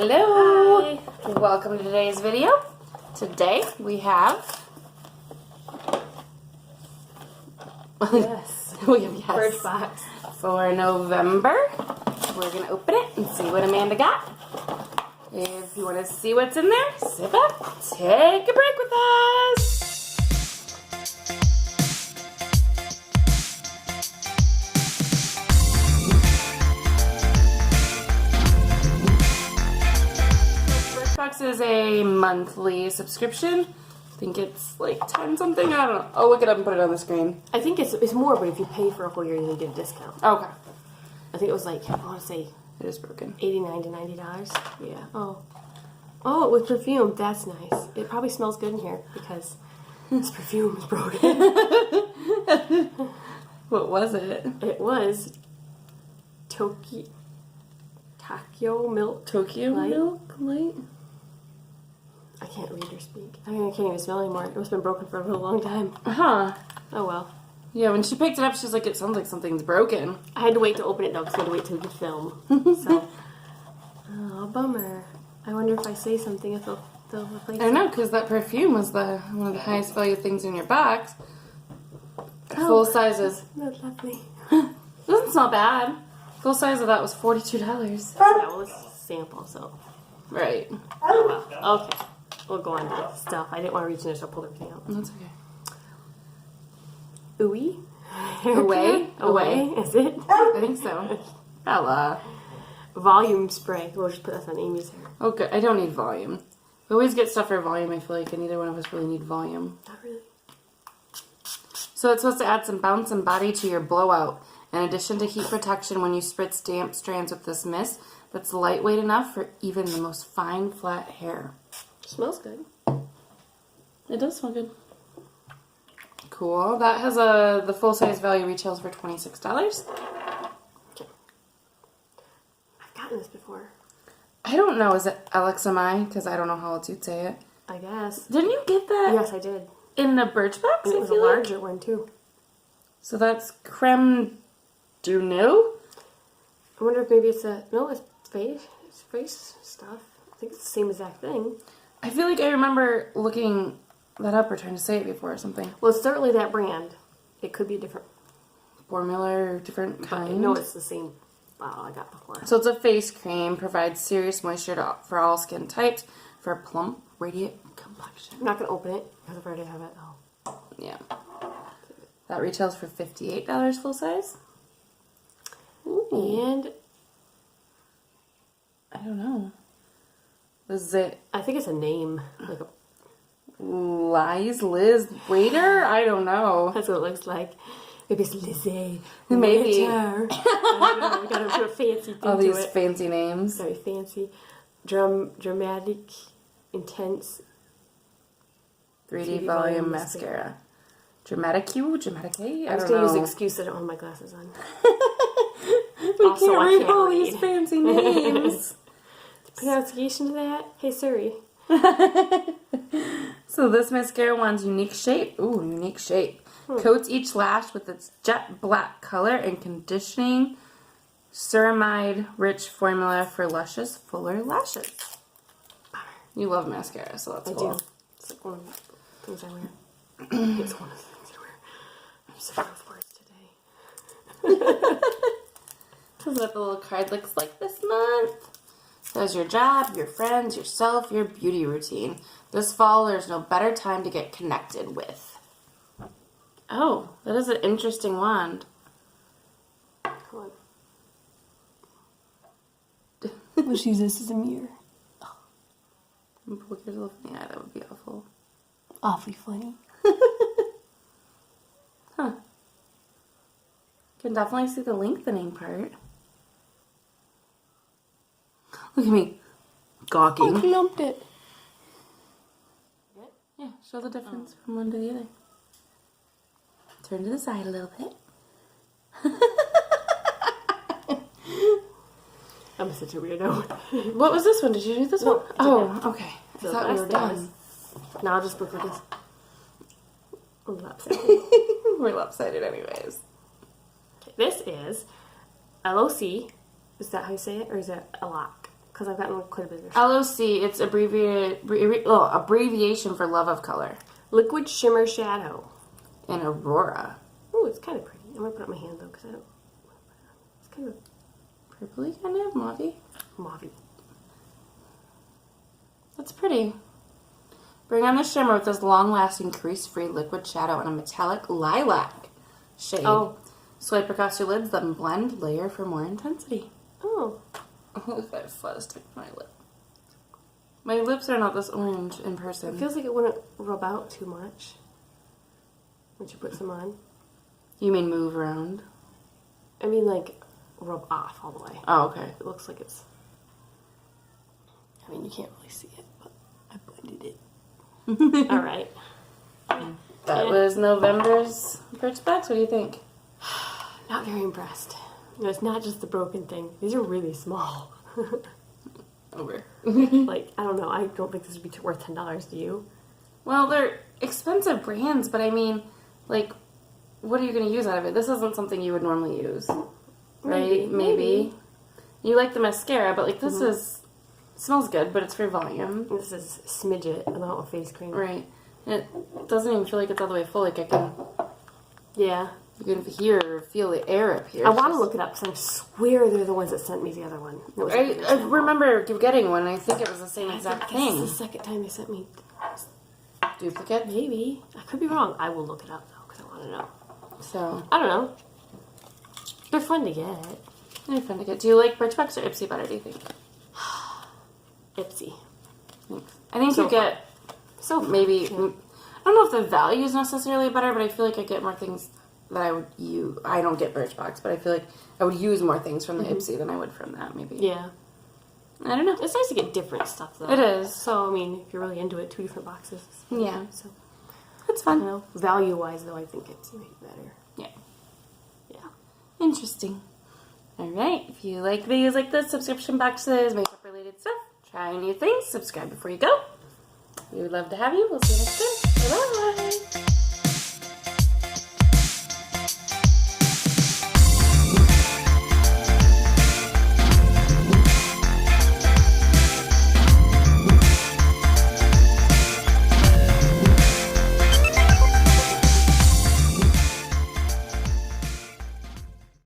Hello! Hi. Welcome to today's video. Today we have... Yes. we have Birchbox. For November. We're going to open it and see what Amanda got. If you want to see what's in there, sit back, take a break with us. Birchbox is a monthly subscription. I think it's like 10 something. I don't know. I'll look it up and put it on the screen. I think it's more, but if you pay for a whole year, you get a discount. Okay. I think it was like, I want to say It is broken. $89 to $90. Yeah. Oh, with perfume. That's nice. It probably smells good in here because this perfume is broken. What was it? It was Tokyo Milk. Tokyo Light? Milk Light? I can't read or speak. I mean, I can't even smell anymore. It must have been broken for a real long time. Huh. Oh well. Yeah, when she picked it up, she's like, it sounds like something's broken. I had to wait to open it though because I had to wait till the film. So, oh, bummer. I wonder if I say something if they'll replace it. I know, because that perfume was one of the highest value things in your box. Full sizes. That's lovely. Doesn't smell bad. Full size of that was $42. Yeah, well, it's a sample, so. Right. Oh, well. Okay. We'll go on to the stuff. I didn't want to reach in there, so I pulled everything out. That's okay. Ooey? Away. Is it? I think so. Bella. Volume spray. We'll just put this on Amy's hair. Okay, I don't need volume. We always get stuff for volume, I feel like, and neither one of us really need volume. Not really. So it's supposed to add some bounce and body to your blowout. In addition to heat protection when you spritz damp strands with this mist that's lightweight enough for even the most fine, flat hair. Smells good. It does smell good. Cool. That has the full size value retails for $26. Okay. I've gotten this before. I don't know. Is it LXMI? Because I don't know how else you'd say it. I guess. Didn't you get that? Yes, I did. In the Birchbox? And it was a larger one too. So that's creme du nil? I wonder if maybe it's it's face stuff. I think it's the same exact thing. I feel like I remember looking that up or trying to say it before or something. Well, it's certainly that brand. It could be a different Formula or different kind. I know it's the same bottle I got before. So it's a face cream, provides serious moisture for all skin types for a plump, radiant complexion. I'm not going to open it because I've already have it. Oh. Yeah. That retails for $58 full size. Ooh. And I don't know. Is it I think it's a name. Like Liz Waiter? I don't know. that's what it looks like. Maybe it's Lizzie. Maybe. I don't know. We got to put a fancy thing All to these it. fancy names. Very fancy. Dramatic, intense. 3D volume mascara. Dramatic Q? Dramatic A? I was going to use the excuse that I don't have my glasses on. We Also, can't I read can't all read. these fancy names. Pronunciation of that? Hey Siri. So this mascara wand's unique shape. Ooh, unique shape. Coats each lash with its jet black color and conditioning ceramide-rich formula for luscious, fuller lashes. You love mascara, so that's cool. I do. It's like one of the things I wear. It's one of the things I wear. I'm so full of words today. This is what the little card looks like this month. There's your job, your friends, yourself, your beauty routine. This fall, there's no better time to get connected with. Oh, that is an interesting wand. Come on. Let's use this as a mirror. Look at it. Yeah, that would be awful. Awfully funny. Huh. Can definitely see the lengthening part. Look at me. Gawking. I clumped it. Yeah, show the difference from one to the other. Turn to the side a little bit. I'm such a weirdo. What was this one? Did you do this No, one? it's Oh, okay. I So thought we were done. Now I'll just look at this. I'm lopsided. We're lopsided anyways. Okay, this is LOC. Is that how you say it? Or is it a lock? because I've gotten quite a bit of this. LOC, it's abbreviation for love of color. Liquid Shimmer Shadow. And Aurora. Oh, it's kind of pretty. I'm going to put it on my hand, though, because I don't... It's kind of... Purpley, kind of? Mauve-y? Mauve-y. That's pretty. Bring on the shimmer with this long-lasting, crease-free liquid shadow in a metallic lilac shade. Oh. Swipe across your lids, then blend, layer for more intensity. Oh. Oh, if I fuzzed my lip. My lips are not this orange in person. It feels like it wouldn't rub out too much once you put some on. You mean move around? I mean, like, rub off all the way. Oh, okay. It looks like it's... I mean, you can't really see it, but I blended it. All right. That was November's Birchbox. What do you think? Not very impressed. No, it's not just the broken thing. These are really small. Over. Like, I don't know. I don't think this would be worth $10 to you. Well, they're expensive brands, but I mean, like, what are you going to use out of it? This isn't something you would normally use, right? Maybe. You like the mascara, but like this is smells good, but it's for volume. This is smidget amount of face cream. Right. It doesn't even feel like it's all the way full. Like I can. Yeah. You can hear or feel the air up here. I want to look it up because I swear they're the ones that sent me the other one. I remember getting one. I think it was the same exact thing. This is the second time they sent me. Duplicate? Maybe. I could be wrong. I will look it up though because I want to know. So I don't know. They're fun to get. They're fun to get. Do you like Birchbox or Ipsy better? Do you think? Ipsy. Thanks. I think So you get maybe. I don't know if the value is necessarily better, but I feel like I get more things that I would use. I don't get Birchbox, but I feel like I would use more things from the Ipsy than I would from that. Maybe. Yeah. I don't know. It's nice to get different stuff though. It is. So I mean, if you're really into it, 2 different boxes. Yeah. So It's you fun. know, value wise though, I think Ipsy might be better. Yeah. Yeah. Interesting. All right. If you like videos like this, subscription boxes, makeup related stuff, try new things, subscribe before you go. We would love to have you. We'll see you next time.